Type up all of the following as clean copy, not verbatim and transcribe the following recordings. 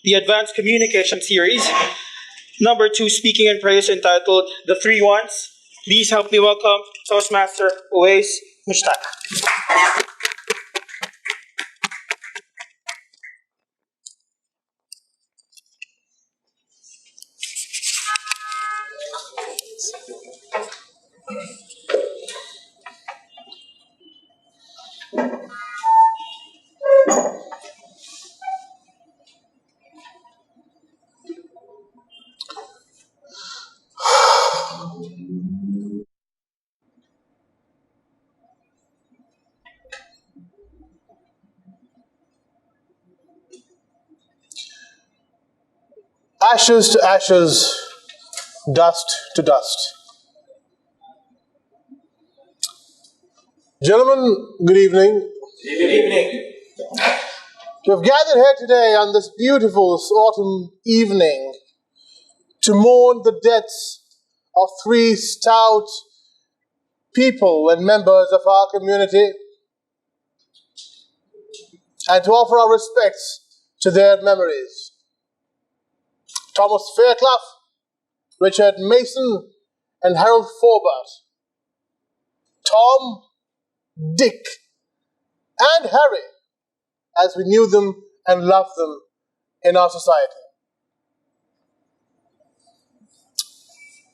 the Advanced Communication Series. Number 2, Speaking in Praise, entitled The Three Ones. Please help me welcome Toastmaster OvaisMushtaq. Ashes to ashes, dust to dust. Gentlemen, good evening. Good evening. We have gathered here today on this beautiful autumn evening to mourn the deaths of three stout people and members of our community, and to offer our respects to their memories. Thomas Fairclough, Richard Mason, and Harold Forbart. Tom, Dick, and Harry, as we knew them and loved them in our society.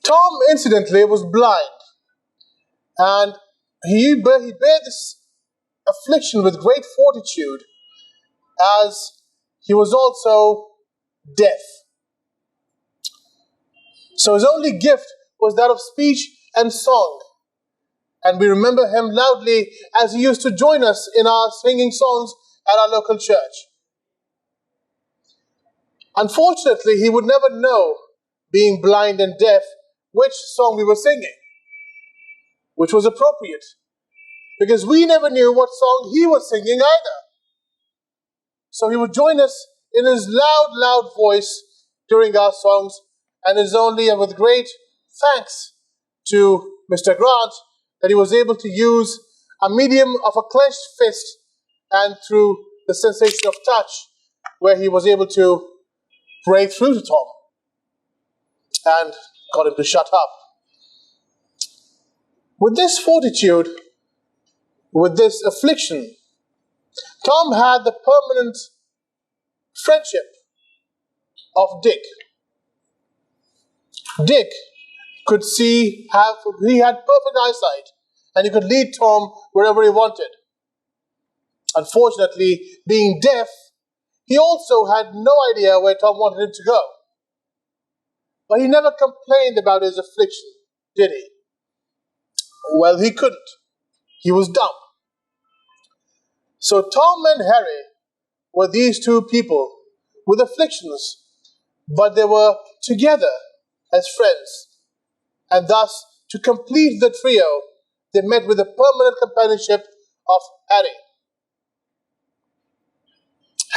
Tom, incidentally, was blind, and he bare this affliction with great fortitude, as he was also deaf. So his only gift was that of speech and song. And we remember him loudly as he used to join us in our singing songs at our local church. Unfortunately, he would never know, being blind and deaf, which song we were singing, which was appropriate, because we never knew what song he was singing either. So he would join us in his loud voice during our songs, and it's only with great thanks to Mr. Grant that he was able to use a medium of a clenched fist and through the sensation of touch, where he was able to break through to Tom and got him to shut up. With this fortitude, with this affliction, Tom had the permanent friendship of Dick. Dick could see, he had perfect eyesight, and he could lead Tom wherever he wanted. Unfortunately, being deaf, he also had no idea where Tom wanted him to go. But he never complained about his affliction, did he? Well, he couldn't. He was dumb. So Tom and Harry were these two people with afflictions, but they were together as friends. And thus, to complete the trio, they met with the permanent companionship of Harry.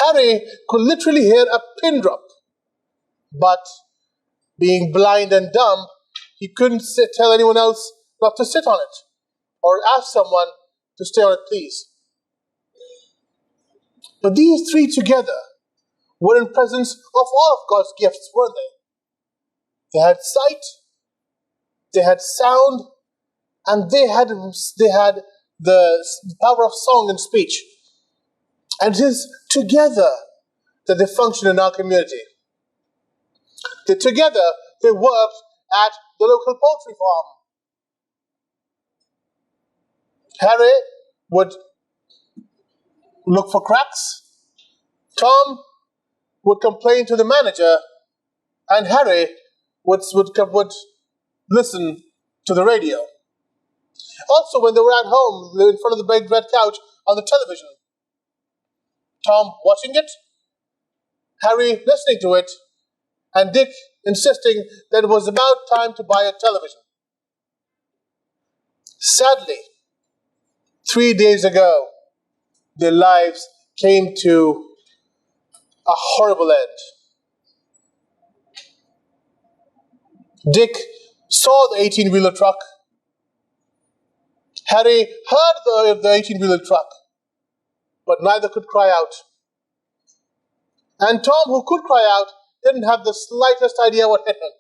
Harry could literally hear a pin drop, but being blind and dumb, he couldn't tell anyone else not to sit on it, or ask someone to stay on it, please. But these three together were in presence of all of God's gifts, weren't they? They had sight, they had sound, and they had the power of song and speech. And it is together that they function in our community. Together, they worked at the local poultry farm. Harry would look for cracks. Tom would complain to the manager, and Harry would listen to the radio. Also, when they were at home, in front of the big red couch on the television, Tom watching it, Harry listening to it, and Dick insisting that it was about time to buy a television. Sadly, 3 days ago, their lives came to a horrible end. Dick saw the 18-wheeler truck. Harry heard the 18-wheeler truck, but neither could cry out. And Tom, who could cry out, didn't have the slightest idea what hit him.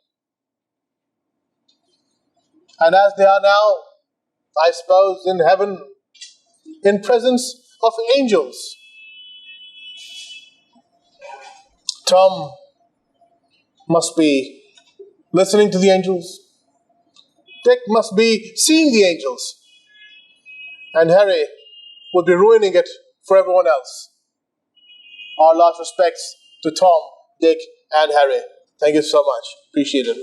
And as they are now, I suppose, in heaven, in presence of angels, Tom must be listening to the angels. Dick must be seeing the angels. And Harry would be ruining it for everyone else. Our last respects to Tom, Dick, and Harry. Thank you so much. Appreciate it.